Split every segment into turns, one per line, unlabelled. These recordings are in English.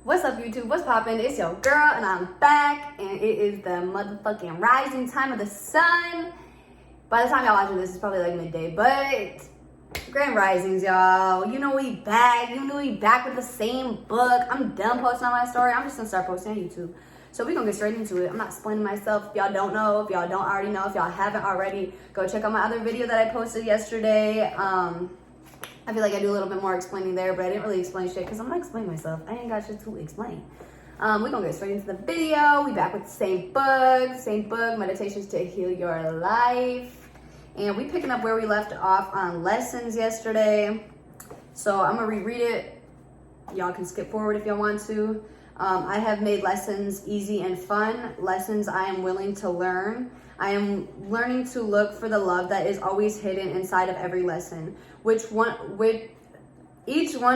What's up, YouTube? What's poppin'? It's your girl, and I'm back, and it is the motherfucking rising time of the sun. By the time y'all watching this, it's probably like midday, but grand risings, y'all. You know we back. You know we back with the same book. I'm done posting on my story. I'm just gonna start posting on YouTube. So we're gonna get straight into it. I'm not explaining myself. If y'all don't know, if y'all don't already know, if y'all haven't already, go check out my other video that I posted yesterday. I feel like I do a little bit more explaining there, but I didn't really explain shit because I'm not explaining myself. I ain't got shit to explain. We're gonna get straight into the video. We back with the same book, Meditations to Heal Your Life. And we picking up where we left off on lessons yesterday. So I'm gonna reread it. Y'all can skip forward if y'all want to. I have made lessons easy and fun, lessons I am willing to learn. I am learning to look for the love that is always hidden inside of every lesson. Each one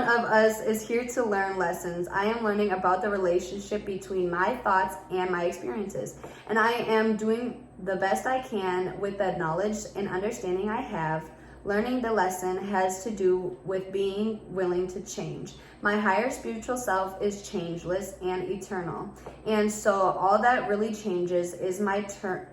of us is here to learn lessons. I am learning about the relationship between my thoughts and my experiences. And I am doing the best I can with the knowledge and understanding I have. Learning the lesson has to do with being willing to change. My higher spiritual self is changeless and eternal. And so all that really changes is my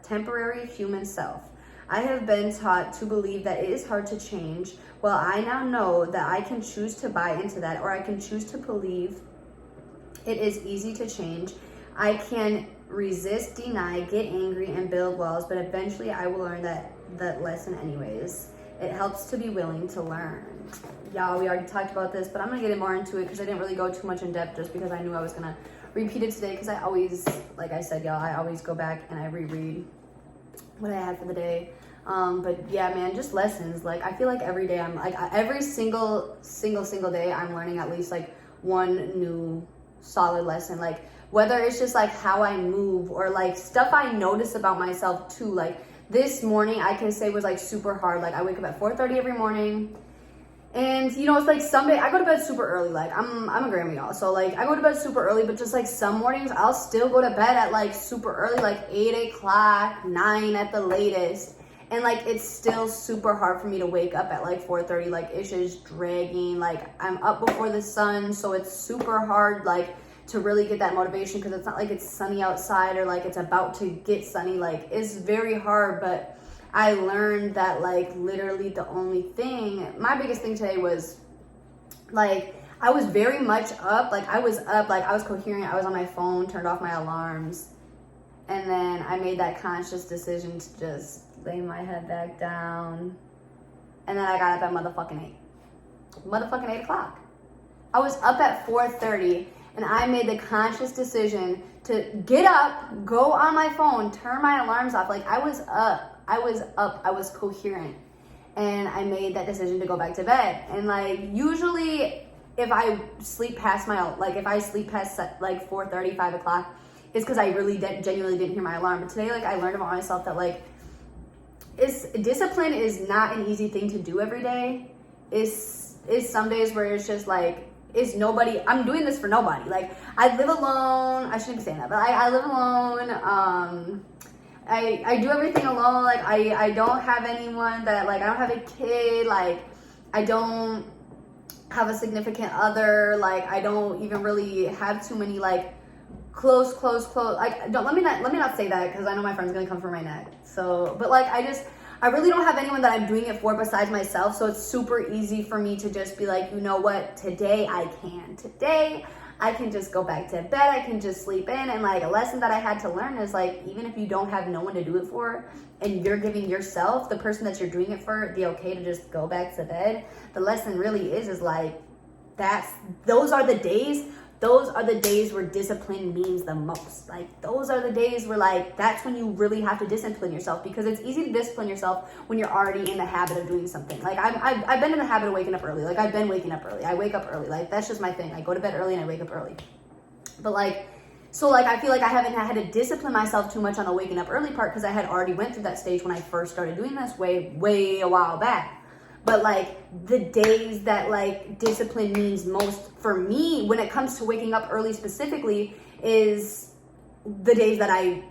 temporary human self. I have been taught to believe that it is hard to change. Well, I now know that I can choose to buy into that, or I can choose to believe it is easy to change. I can resist, deny, get angry, and build walls, but eventually I will learn that lesson anyways. It helps to be willing to learn. Y'all, we already talked about this, but I'm gonna get more into it because I didn't really go too much in depth just because I knew I was gonna repeat it today, because I always, like I said, y'all, I always go back and I reread what I had for the day. But yeah, man, just lessons. Like, I feel like every day I'm like, every single day I'm learning at least like one new solid lesson. Like, whether it's just like how I move or like stuff I notice about myself too. Like this morning I can say was like super hard. Like I wake up at 4:30 every morning. And you know, it's like some day I go to bed super early. Like I'm a grandma, y'all. So like I go to bed super early, but just like some mornings I'll still go to bed at like super early, like 8 o'clock, 9 at the latest. And like it's still super hard for me to wake up at like 4:30. Like it's just dragging. Like I'm up before the sun, so it's super hard like to really get that motivation, because it's not like it's sunny outside or like it's about to get sunny. Like it's very hard, but I learned that like literally the only thing, my biggest thing today was like I was very much up. Like I was up, like I was coherent. I was on my phone, turned off my alarms. And then I made that conscious decision to just lay my head back down. And then I got up at motherfucking 8 o'clock. I was up at 4:30 and I made the conscious decision to get up, go on my phone, turn my alarms off. Like I was up, I was coherent. And I made that decision to go back to bed. And like usually if I sleep past like 4:30, 5 o'clock, it's because I really genuinely didn't hear my alarm. But today, like I learned about myself that like discipline is not an easy thing to do every day. It's some days where it's just like, it's nobody, I'm doing this for nobody. Like I live alone. I shouldn't be saying that, but I live alone. I do everything alone. Like I don't have anyone that like, I don't have a kid. Like I don't have a significant other. Like I don't even really have too many like close. Like let me not say that, because I know my friend's gonna come for my neck. So, but like I really don't have anyone that I'm doing it for besides myself. So it's super easy for me to just be like, you know what, today I can just go back to bed. I can just sleep in. And like a lesson that I had to learn is like, even if you don't have no one to do it for, and you're giving yourself, the person that you're doing it for, the okay to just go back to bed, the lesson really is like, those are the days where discipline means the most. Like those are the days where like, that's when you really have to discipline yourself, because it's easy to discipline yourself when you're already in the habit of doing something. Like I've been in the habit of waking up early. Like I've been waking up early. I wake up early. Like that's just my thing. I go to bed early and I wake up early. But like, so like, I feel like I haven't had to discipline myself too much on the waking up early part, because I had already went through that stage when I first started doing this way a while back. But like the days that like discipline means most for me when it comes to waking up early specifically is the days that I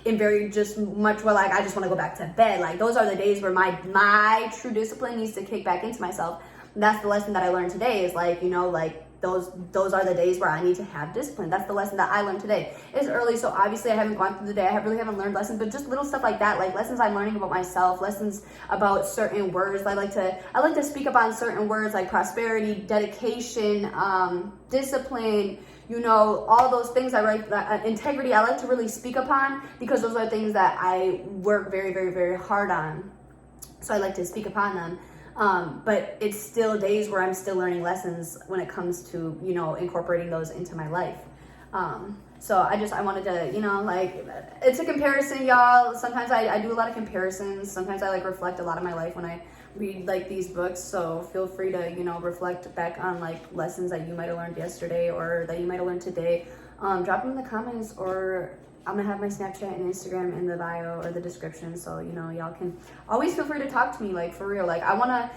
am very just much more like I just want to go back to bed. Like those are the days where my true discipline needs to kick back into myself. And that's the lesson that I learned today is like, you know, like those are the days where I need to have discipline. That's the lesson that I learned today. It's early, so obviously I haven't gone through the day. I really haven't learned lessons, but just little stuff like that, like lessons I'm learning about myself, lessons about certain words. I like to speak up on certain words like prosperity, dedication, discipline, all those things I write, integrity, I like to really speak upon, because those are things that I work very, very, very hard on. So I like to speak upon them. But it's still days where I'm still learning lessons when it comes to, incorporating those into my life. So I wanted to, it's a comparison, y'all. Sometimes I do a lot of comparisons. Sometimes I reflect a lot of my life when I read these books. So feel free to, reflect back on lessons that you might have learned yesterday or that you might have learned today. Drop them in the comments, or I'm gonna have my Snapchat and Instagram in the bio or the description, so y'all can always feel free to talk to me, for real. I wanna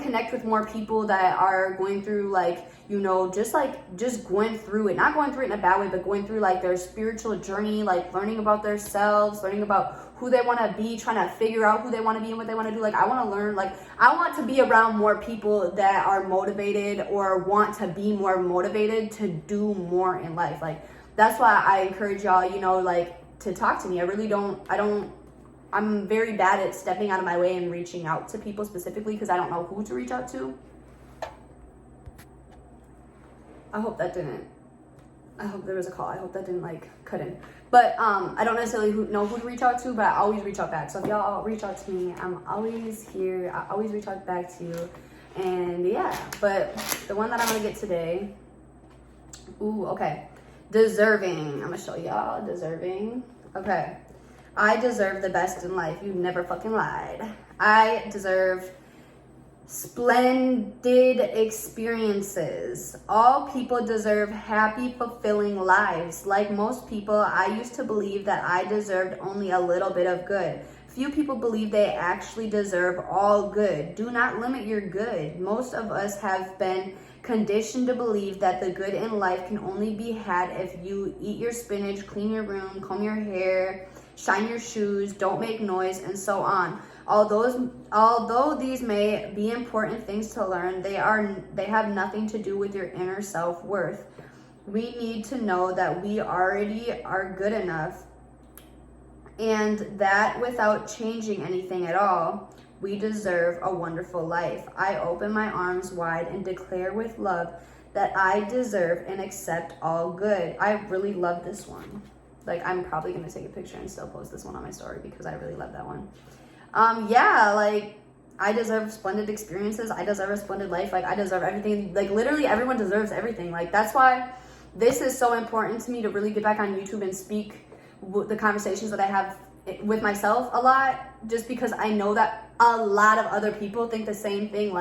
connect with more people that are going through just going through it, not going through it in a bad way, but going through their spiritual journey, learning about themselves, learning about who they want to be, trying to figure out who they want to be and what they want to do. I want to learn, I want to be around more people that are motivated or want to be more motivated to do more in life. That's why I encourage y'all, to talk to me. I'm very bad at stepping out of my way and reaching out to people specifically, because I don't know who to reach out to. I hope there was a call. I hope that didn't cut in. But I don't necessarily know who to reach out to, but I always reach out back. So if y'all all reach out to me, I'm always here. I always reach out back to you. And yeah, but the one that I'm gonna get today, okay. Deserving. I'm gonna show y'all deserving. Okay. I deserve the best in life. You never fucking lied. I deserve splendid experiences. All people deserve happy, fulfilling lives. Like most people, I used to believe that I deserved only a little bit of good. Few people believe they actually deserve all good. Do not limit your good. Most of us have been conditioned to believe that the good in life can only be had if you eat your spinach, clean your room, comb your hair, shine your shoes, don't make noise, and so on. Although these may be important things to learn, they have nothing to do with your inner self-worth. We need to know that we already are good enough, and that without changing anything at all, we deserve a wonderful life. I open my arms wide and declare with love that I deserve and accept all good. I really love this one. I'm probably gonna take a picture and still post this one on my story, because I really love that one. I deserve splendid experiences. I deserve a splendid life. I deserve everything. Literally everyone deserves everything. That's why this is so important to me, to really get back on YouTube and speak the conversations that I have with myself a lot, just because I know that a lot of other people think the same thing.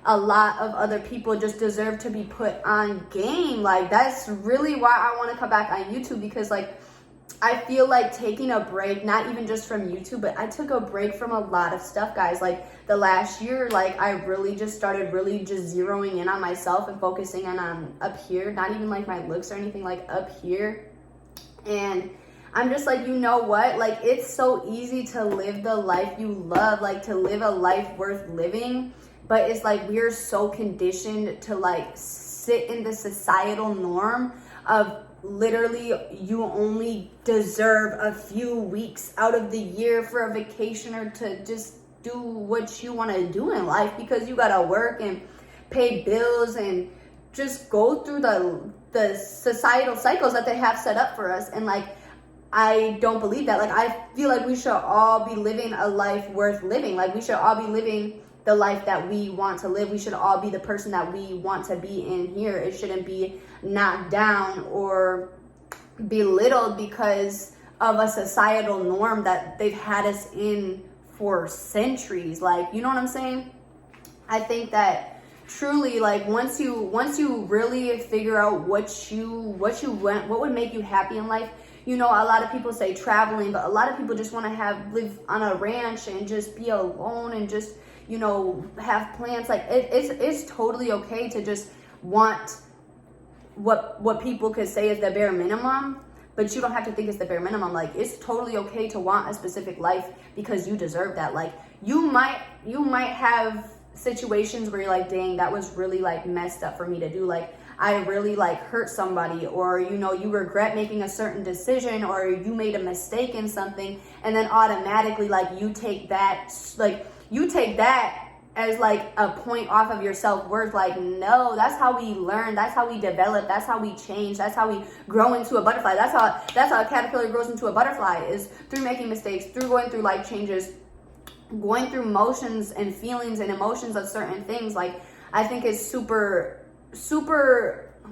A lot of other people just deserve to be put on game. That's really why I want to come back on YouTube, because I feel taking a break, not even just from YouTube, but I took a break from a lot of stuff, guys. The last year, I really just started just zeroing in on myself and focusing on up here, not even my looks or anything, up here. And I'm just you know what? It's so easy to live the life you love, to live a life worth living. But it's we're so conditioned to sit in the societal norm of literally you only deserve a few weeks out of the year for a vacation, or to just do what you want to do in life, because you gotta work and pay bills and just go through the societal cycles that they have set up for us. And I don't believe that. I feel we should all be living a life worth living. We should all be living the life that we want to live. We should all be the person that we want to be in here. It shouldn't be knocked down or belittled because of a societal norm that they've had us in for centuries. You know what I'm saying? I think that truly, once you really figure out what you want, what would make you happy in life. A lot of people say traveling, but a lot of people just want to live on a ranch and just be alone and just, have plans. It's totally okay to just want what people could say is the bare minimum, but you don't have to think it's the bare minimum. It's totally okay to want a specific life, because you deserve that. You might have situations where you're dang, that was really messed up for me to do. I really like hurt somebody, or you know, you regret making a certain decision, or you made a mistake in something, and then automatically like you take that as like a point off of your self-worth. Like, no, that's how we learn, that's how we develop, that's how we change, that's how we grow into a butterfly. That's how a caterpillar grows into a butterfly, is through making mistakes, through going through life changes, going through motions and feelings and emotions of certain things. Like, I think it's super,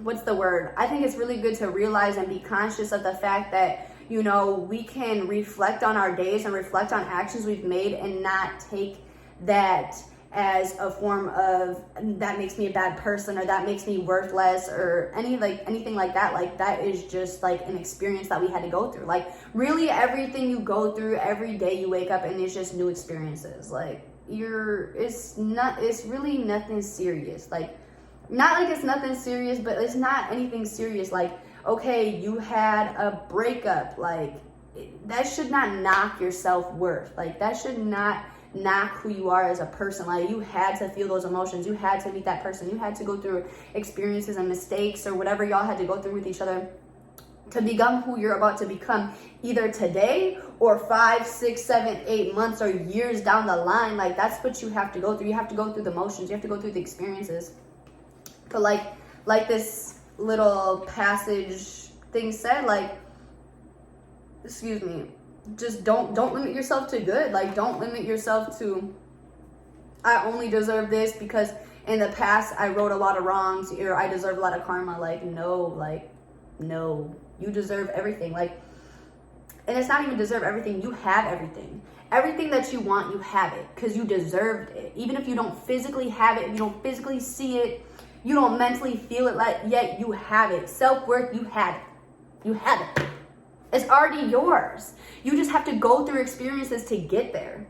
what's the word? I think it's really good to realize and be conscious of the fact that, you know, we can reflect on our days and reflect on actions we've made and not take that as a form of, that makes me a bad person, or that makes me worthless, or anything like that. Like, that is just like an experience that we had to go through. Like, really everything you go through every day, you wake up and it's just new experiences. Like, it's really nothing serious. Like, not like it's nothing serious, but it's not anything serious. Like, okay, you had a breakup, like, that should not knock your self-worth. Like, that should not knock who you are as a person. Like, you had to feel those emotions, you had to meet that person, you had to go through experiences and mistakes or whatever y'all had to go through with each other to become who you're about to become, either today or 5, 6, 7, 8 months or years down the line. Like, that's what you have to go through. You have to go through the motions, you have to go through the experiences. But like this little passage thing said, like, excuse me, just don't limit yourself to good. Like, don't limit yourself to, I only deserve this because in the past I wrote a lot of wrongs, or I deserve a lot of karma. Like, no, you deserve everything. Like, and it's not even deserve everything, you have everything. Everything that you want, you have it because you deserved it. Even if you don't physically have it, you don't physically see it, you don't mentally feel it, like, yet you have it. Self-worth, you have it. It's already yours. You just have to go through experiences to get there.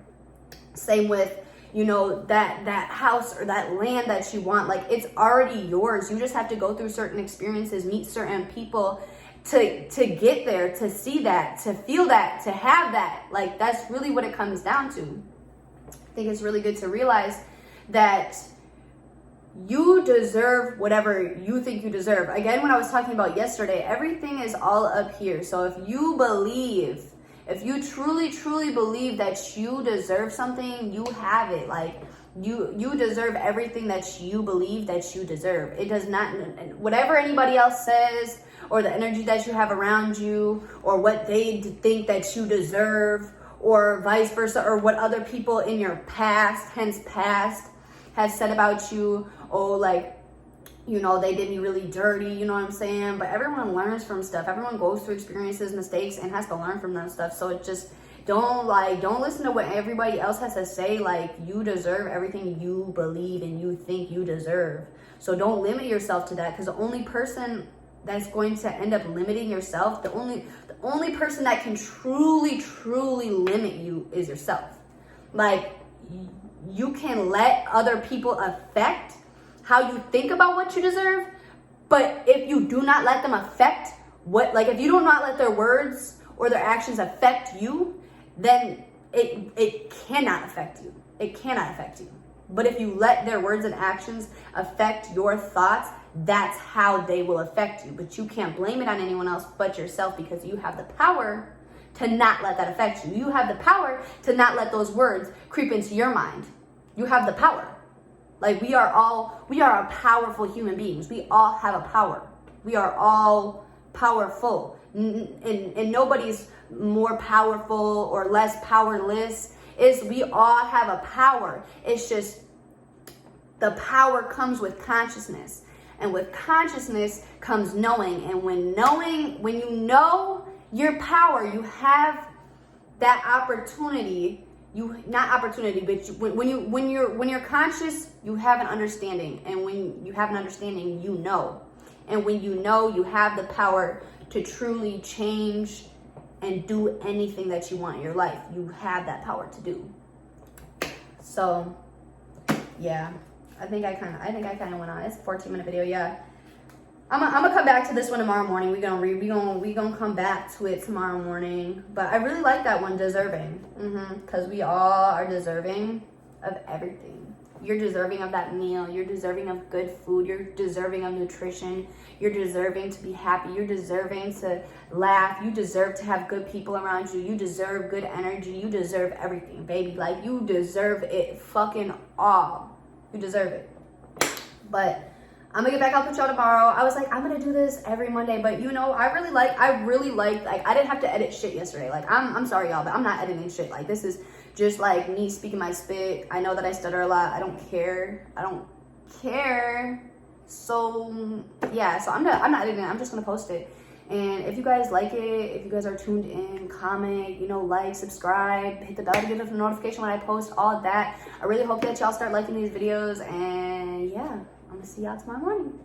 Same with, you know, that house or that land that you want. Like, it's already yours. You just have to go through certain experiences, meet certain people to get there, to see that, to feel that, to have that. Like, that's really what it comes down to. I think it's really good to realize that you deserve whatever you think you deserve. Again, when I was talking about yesterday, everything is all up here. So if you truly believe that you deserve something, you have it. Like, you deserve everything that you believe that you deserve. It does not, whatever anybody else says, or the energy that you have around you, or what they think that you deserve, or vice versa, or what other people in your past has said about you. Oh, like, you know, they did me really dirty, you know what I'm saying? But everyone learns from stuff. Everyone goes through experiences, mistakes, and has to learn from that stuff. So it just, don't listen to what everybody else has to say. Like, you deserve everything you believe and you think you deserve. So don't limit yourself to that, because the only person that's going to end up limiting yourself, the only person that can truly limit you is yourself. Like, you can let other people affect how you think about what you deserve, but if you do not let them affect if you do not let their words or their actions affect you, then it cannot affect you. It cannot affect you. But if you let their words and actions affect your thoughts, that's how they will affect you. But you can't blame it on anyone else but yourself, because you have the power to not let that affect you. You have the power to not let those words creep into your mind. You have the power. Like, we are powerful human beings. We all have a power. We are all powerful. And nobody's more powerful or less powerless. We all have a power. It's just the power comes with consciousness. And with consciousness comes knowing. And when you know your power, you have that opportunity. When you're conscious, you have an understanding, and when you have an understanding, you know, and when you know, you have the power to truly change and do anything that you want in your life. You have that power to do. So, yeah, I think I kind of went on. It's a 14-minute video. Yeah. I'm gonna come back to this one tomorrow morning. We gonna come back to it tomorrow morning. But I really like that one, deserving, because we all are deserving of everything. You're deserving of that meal. You're deserving of good food. You're deserving of nutrition. You're deserving to be happy. You're deserving to laugh. You deserve to have good people around you. You deserve good energy. You deserve everything, baby. Like, you deserve it fucking all. You deserve it. But I'm gonna get back out with y'all tomorrow. I was like, I'm gonna do this every Monday, but you know, I really like, I didn't have to edit shit yesterday. Like, I'm sorry, y'all, but I'm not editing shit. Like, this is just like me speaking my spit. I know that I stutter a lot. I don't care. So yeah, so I'm not editing it. I'm just gonna post it. And if you guys like it, if you guys are tuned in, comment, you know, like, subscribe, hit the bell to get a notification when I post, all that. I really hope that y'all start liking these videos. And yeah, I'm gonna see y'all tomorrow morning.